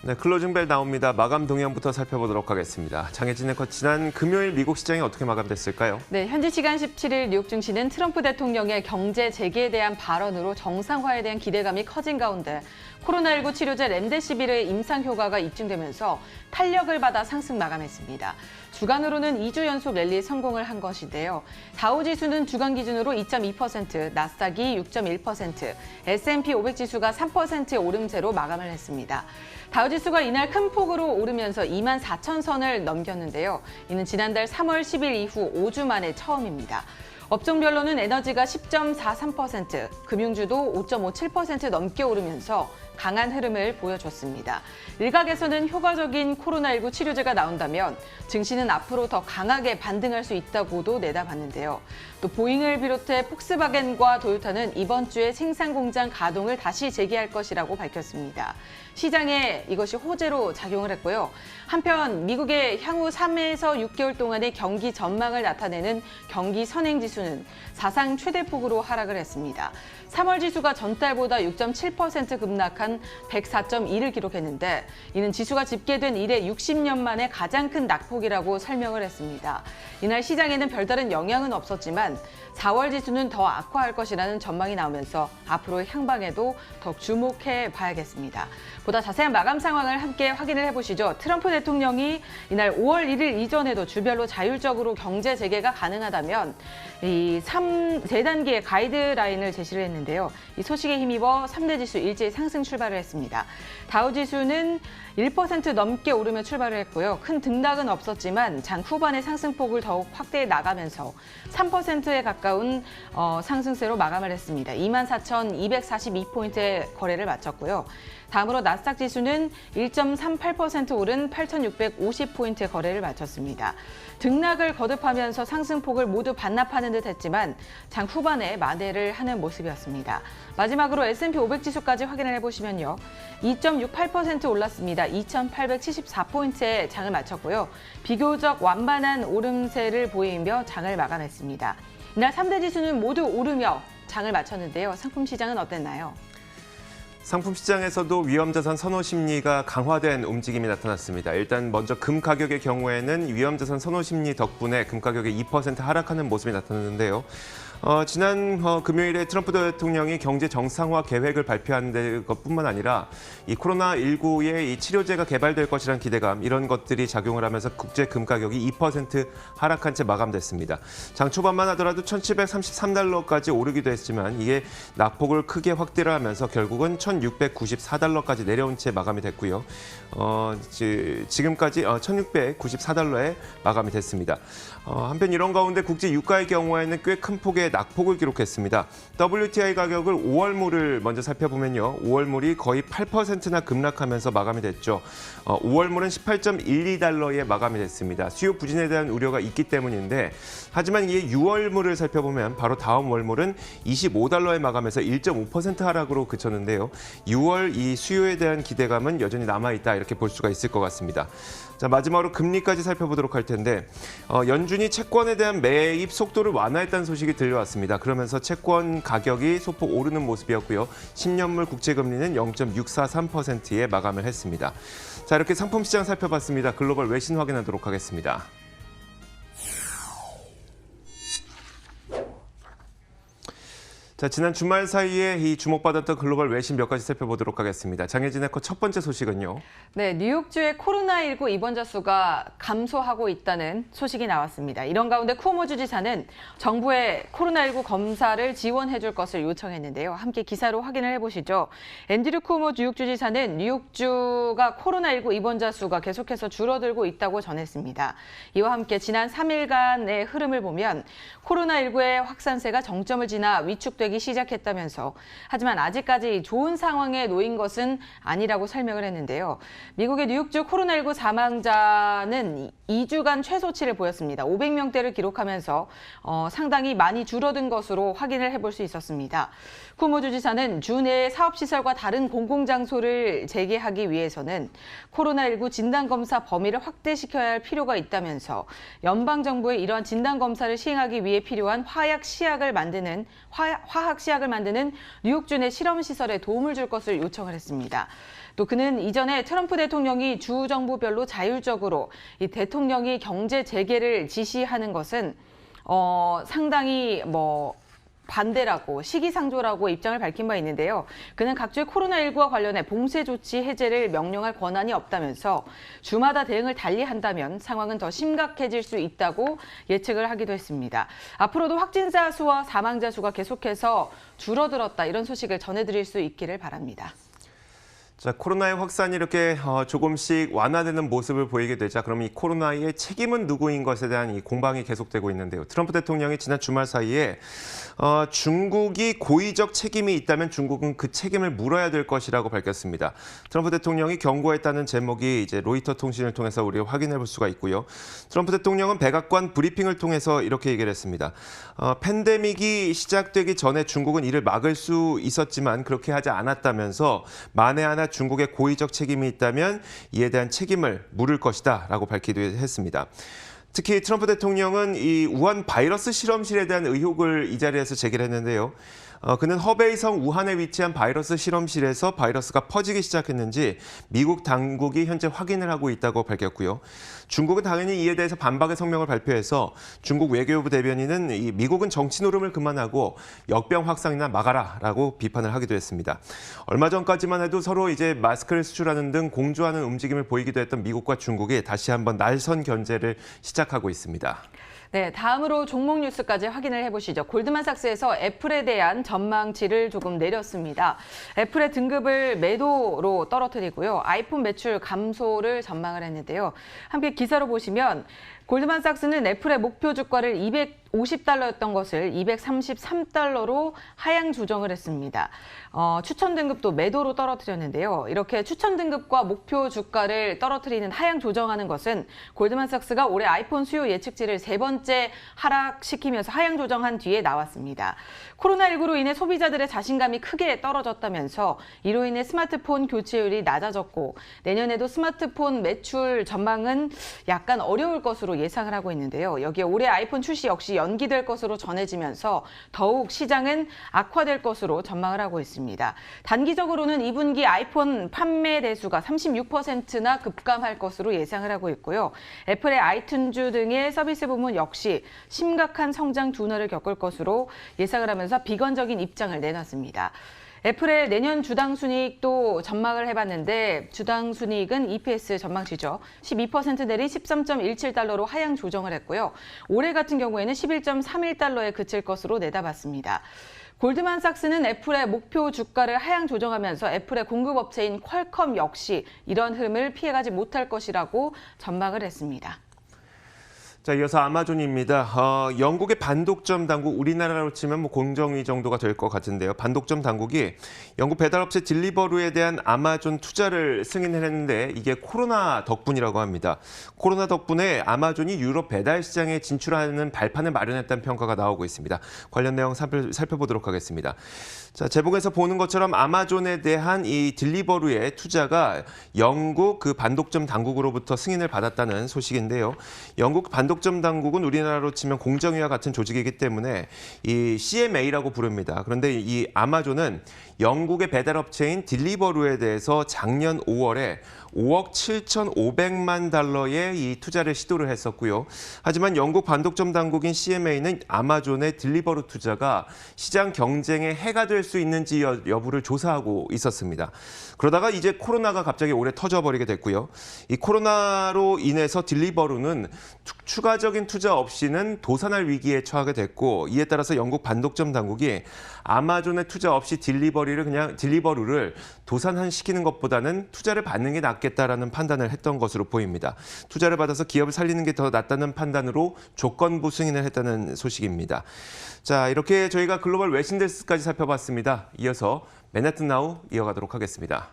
네, 클로징벨 나옵니다. 마감 동향부터 살펴보도록 하겠습니다. 장혜진 앵커, 지난 금요일 미국 시장이 어떻게 마감됐을까요? 네, 현지 시간 17일 뉴욕 증시는 트럼프 대통령의 경제 재개에 대한 발언으로 정상화에 대한 기대감이 커진 가운데 코로나19 치료제 렘데시비르의 임상 효과가 입증되면서 탄력을 받아 상승 마감했습니다. 주간으로는 2주 연속 랠리에 성공을 한 것인데요. 다우지수는 주간 기준으로 2.2%, 나스닥이 6.1%, S&P 500 지수가 3%의 오름세로 마감을 했습니다. 다우지수가 이날 큰 폭으로 오르면서 24,000선을 넘겼는데요. 이는 지난달 3월 10일 이후 5주 만에 처음입니다. 업종별로는 에너지가 10.43%, 금융주도 5.57% 넘게 오르면서 강한 흐름을 보여줬습니다. 일각에서는 효과적인 코로나19 치료제가 나온다면 증시는 앞으로 더 강하게 반등할 수 있다고도 내다봤는데요. 또 보잉을 비롯해 폭스바겐과 도요타는 이번 주에 생산 공장 가동을 다시 재개할 것이라고 밝혔습니다. 시장에 이것이 호재로 작용을 했고요. 한편 미국의 향후 3에서 6개월 동안의 경기 전망을 나타내는 경기 선행지수는 사상 최대폭으로 하락을 했습니다. 3월 지수가 전달보다 6.7% 급락한 104.2를 기록했는데 이는 지수가 집계된 이래 60년 만에 가장 큰 낙폭이라고 설명을 했습니다. 이날 시장에는 별다른 영향은 없었지만 4월 지수는 더 악화할 것이라는 전망이 나오면서 앞으로의 향방에도 더 주목해 봐야겠습니다. 보다 자세한 마감 상황을 함께 확인을 해보시죠. 트럼프 대통령이 이날 5월 1일 이전에도 주별로 자율적으로 경제 재개가 가능하다면 이 3단계의 가이드라인을 제시를 했는데요. 이 소식에 힘입어 3대 지수 일제히 상승 출발을 했습니다. 다우지수는 1% 넘게 오르며 출발을 했고요. 큰 등락은 없었지만 장 후반의 상승폭을 더욱 확대해 나가면서 3%에 가까운 상승세로 마감을 했습니다. 24,242포인트의 거래를 마쳤고요. 다음으로 나스닥 지수는 1.38% 오른 8,650포인트의 거래를 마쳤습니다. 등락을 거듭하면서 상승폭을 모두 반납하는 듯 했지만 장 후반에 만회를 하는 모습이었습니다. 마지막으로 S&P 500 지수까지 확인을 해보시면요. 2.68% 올랐습니다. 2,874포인트의 장을 마쳤고요. 비교적 완만한 오름세를 보이며 장을 마감했습니다. 이날 3대 지수는 모두 오르며 장을 마쳤는데요. 상품 시장은 어땠나요? 상품 시장에서도 위험자산 선호 심리가 강화된 움직임이 나타났습니다. 일단 먼저 금 가격의 경우에는 위험자산 선호 심리 덕분에 금 가격이 2% 하락하는 모습이 나타났는데요. 지난 금요일에 트럼프 대통령이 경제 정상화 계획을 발표한 것뿐만 아니라 이 코로나19의 이 치료제가 개발될 것이라는 기대감, 이런 것들이 작용을 하면서 국제 금 가격이 2% 하락한 채 마감됐습니다. 장 초반만 하더라도 1,733달러까지 오르기도 했지만 이게 낙폭을 크게 확대를 하면서 결국은 1,694달러까지 내려온 채 마감이 됐고요. 지금까지 1,694달러에 마감이 됐습니다. 한편 이런 가운데 국제 유가의 경우에는 꽤 큰 폭의 낙폭을 기록했습니다. WTI 가격을 5월물을 먼저 살펴보면요. 5월물이 거의 8%나 급락하면서 마감이 됐죠. 5월물은 18.12달러에 마감이 됐습니다. 수요 부진에 대한 우려가 있기 때문인데 하지만 이게 6월물을 살펴보면 바로 다음 월물은 25달러에 마감해서 1.5% 하락으로 그쳤는데요. 6월 이 수요에 대한 기대감은 여전히 남아있다, 이렇게 볼 수가 있을 것 같습니다. 자, 마지막으로 금리까지 살펴보도록 할 텐데 연준이 채권에 대한 매입 속도를 완화했다는 소식이 들려왔습니다. 그러면서 채권 가격이 소폭 오르는 모습이었고요. 10년물 국채금리는 0.643%에 마감을 했습니다. 자, 이렇게 상품 시장 살펴봤습니다. 글로벌 외신 확인하도록 하겠습니다. 자, 지난 주말 사이에 이 주목받았던 글로벌 외신 몇 가지 살펴보도록 하겠습니다. 장혜진 앵커, 첫 번째 소식은요. 네, 뉴욕주의 코로나19 입원자 수가 감소하고 있다는 소식이 나왔습니다. 이런 가운데 쿠오모 주지사는 정부에 코로나19 검사를 지원해 줄 것을 요청했는데요. 함께 기사로 확인을 해보시죠. 앤드류 쿠오모 뉴욕 주지사는 뉴욕주가 코로나19 입원자 수가 계속해서 줄어들고 있다고 전했습니다. 이와 함께 지난 3일간의 흐름을 보면 코로나19의 확산세가 정점을 지나 위축되기 시작했다면서, 하지만 아직까지 좋은 상황에 놓인 것은 아니라고 설명을 했는데요. 미국의 뉴욕주 코로나19 사망자는 2주간 최소치를 보였습니다. 500명대를 기록하면서 상당히 많이 줄어든 것으로 확인을 해볼 수 있었습니다. 쿠오모 주지사는 주 내에 사업시설과 다른 공공장소를 재개하기 위해서는 코로나19 진단검사 범위를 확대시켜야 할 필요가 있다면서 연방정부의 이러한 진단검사를 시행하기 위해 필요한 화학시약을 만드는 뉴욕주 내 실험시설에 도움을 줄 것을 요청을 했습니다. 또 그는 이전에 트럼프 대통령이 주 정부별로 자율적으로 이 대통령이 경제 재개를 지시하는 것은 상당히 반대라고 시기상조라고 입장을 밝힌 바 있는데요. 그는 각주의 코로나19와 관련해 봉쇄 조치 해제를 명령할 권한이 없다면서 주마다 대응을 달리 한다면 상황은 더 심각해질 수 있다고 예측을 하기도 했습니다. 앞으로도 확진자 수와 사망자 수가 계속해서 줄어들었다 이런 소식을 전해드릴 수 있기를 바랍니다. 자, 코로나의 확산이 이렇게 조금씩 완화되는 모습을 보이게 되자 그럼 이 코로나의 책임은 누구인 것에 대한 이 공방이 계속되고 있는데요. 트럼프 대통령이 지난 주말 사이에 중국이 고의적 책임이 있다면 중국은 그 책임을 물어야 될 것이라고 밝혔습니다. 트럼프 대통령이 경고했다는 제목이 이제 로이터 통신을 통해서 우리가 확인해 볼 수가 있고요. 트럼프 대통령은 백악관 브리핑을 통해서 이렇게 얘기를 했습니다. 팬데믹이 시작되기 전에 중국은 이를 막을 수 있었지만 그렇게 하지 않았다면서 만에 하나 중국의 고의적 책임이 있다면 이에 대한 책임을 물을 것이다 라고 밝히기도 했습니다. 특히 트럼프 대통령은 이 우한 바이러스 실험실에 대한 의혹을 이 자리에서 제기를 했는데요. 그는 허베이성 우한에 위치한 바이러스 실험실에서 바이러스가 퍼지기 시작했는지 미국 당국이 현재 확인을 하고 있다고 밝혔고요. 중국은 당연히 이에 대해서 반박의 성명을 발표해서 중국 외교부 대변인은 이 미국은 정치 노름을 그만하고 역병 확산이나 막아라라고 비판을 하기도 했습니다. 얼마 전까지만 해도 서로 이제 마스크를 수출하는 등 공조하는 움직임을 보이기도 했던 미국과 중국이 다시 한번 날선 견제를 시작하고 있습니다. 네, 다음으로 종목 뉴스까지 확인을 해보시죠. 골드만삭스에서 애플에 대한 전망치를 조금 내렸습니다. 애플의 등급을 매도로 떨어뜨리고요. 아이폰 매출 감소를 전망을 했는데요. 함께 기사로 보시면 골드만삭스는 애플의 목표 주가를 250달러였던 것을 233달러로 하향 조정을 했습니다. 추천 등급도 매도로 떨어뜨렸는데요. 이렇게 추천 등급과 목표 주가를 떨어뜨리는 하향 조정하는 것은 골드만삭스가 올해 아이폰 수요 예측치를 세 번째 하락시키면서 하향 조정한 뒤에 나왔습니다. 코로나19로 인해 소비자들의 자신감이 크게 떨어졌다면서 이로 인해 스마트폰 교체율이 낮아졌고 내년에도 스마트폰 매출 전망은 약간 어려울 것으로 예상을 하고 있는데요. 여기에 올해 아이폰 출시 역시 연기될 것으로 전해지면서 더욱 시장은 악화될 것으로 전망을 하고 있습니다. 단기적으로는 2분기 아이폰 판매 대수가 36%나 급감할 것으로 예상을 하고 있고요. 애플의 아이튠즈 등의 서비스 부문 역시 심각한 성장 둔화를 겪을 것으로 예상을 하면서 비관적인 입장을 내놨습니다. 애플의 내년 주당 순이익도 전망을 해봤는데 주당 순이익은 EPS 전망치죠. 12% 내린 13.17달러로 하향 조정을 했고요. 올해 같은 경우에는 11.31달러에 그칠 것으로 내다봤습니다. 골드만삭스는 애플의 목표 주가를 하향 조정하면서 애플의 공급업체인 퀄컴 역시 이런 흐름을 피해가지 못할 것이라고 전망을 했습니다. 자, 이어서 아마존입니다. 영국의 반독점 당국, 우리나라로 치면 공정위 정도가 될 것 같은데요. 반독점 당국이 영국 배달업체 딜리버루에 대한 아마존 투자를 승인을 했는데 이게 코로나 덕분이라고 합니다. 코로나 덕분에 아마존이 유럽 배달 시장에 진출하는 발판을 마련했다는 평가가 나오고 있습니다. 관련 내용 살펴보도록 하겠습니다. 자, 제목에서 보는 것처럼 아마존에 대한 이 딜리버루의 투자가 영국 그 반독점 당국으로부터 승인을 받았다는 소식인데요. 영국 반독점 당국은 우리나라로 치면 공정위와 같은 조직이기 때문에 이 CMA라고 부릅니다. 그런데 이 아마존은 영국의 배달업체인 딜리버루에 대해서 작년 5월에 5억 7,500만 달러의 이 투자를 시도를 했었고요. 하지만 영국 반독점 당국인 CMA는 아마존의 딜리버루 투자가 시장 경쟁에 해가 될 수 있는지 여부를 조사하고 있었습니다. 그러다가 이제 코로나가 갑자기 올해 터져버리게 됐고요. 이 코로나로 인해서 딜리버루는 추가적인 투자 없이는 도산할 위기에 처하게 됐고 이에 따라서 영국 반독점 당국이 아마존의 투자 없이 딜리버루를 도산시키는 것보다는 투자를 받는 게 낫겠다라는 판단을 했던 것으로 보입니다. 투자를 받아서 기업을 살리는 게 더 낫다는 판단으로 조건부 승인을 했다는 소식입니다. 자, 이렇게 저희가 글로벌 외신데스까지 살펴봤습니다. 이어서 맨해튼 나우 이어가도록 하겠습니다.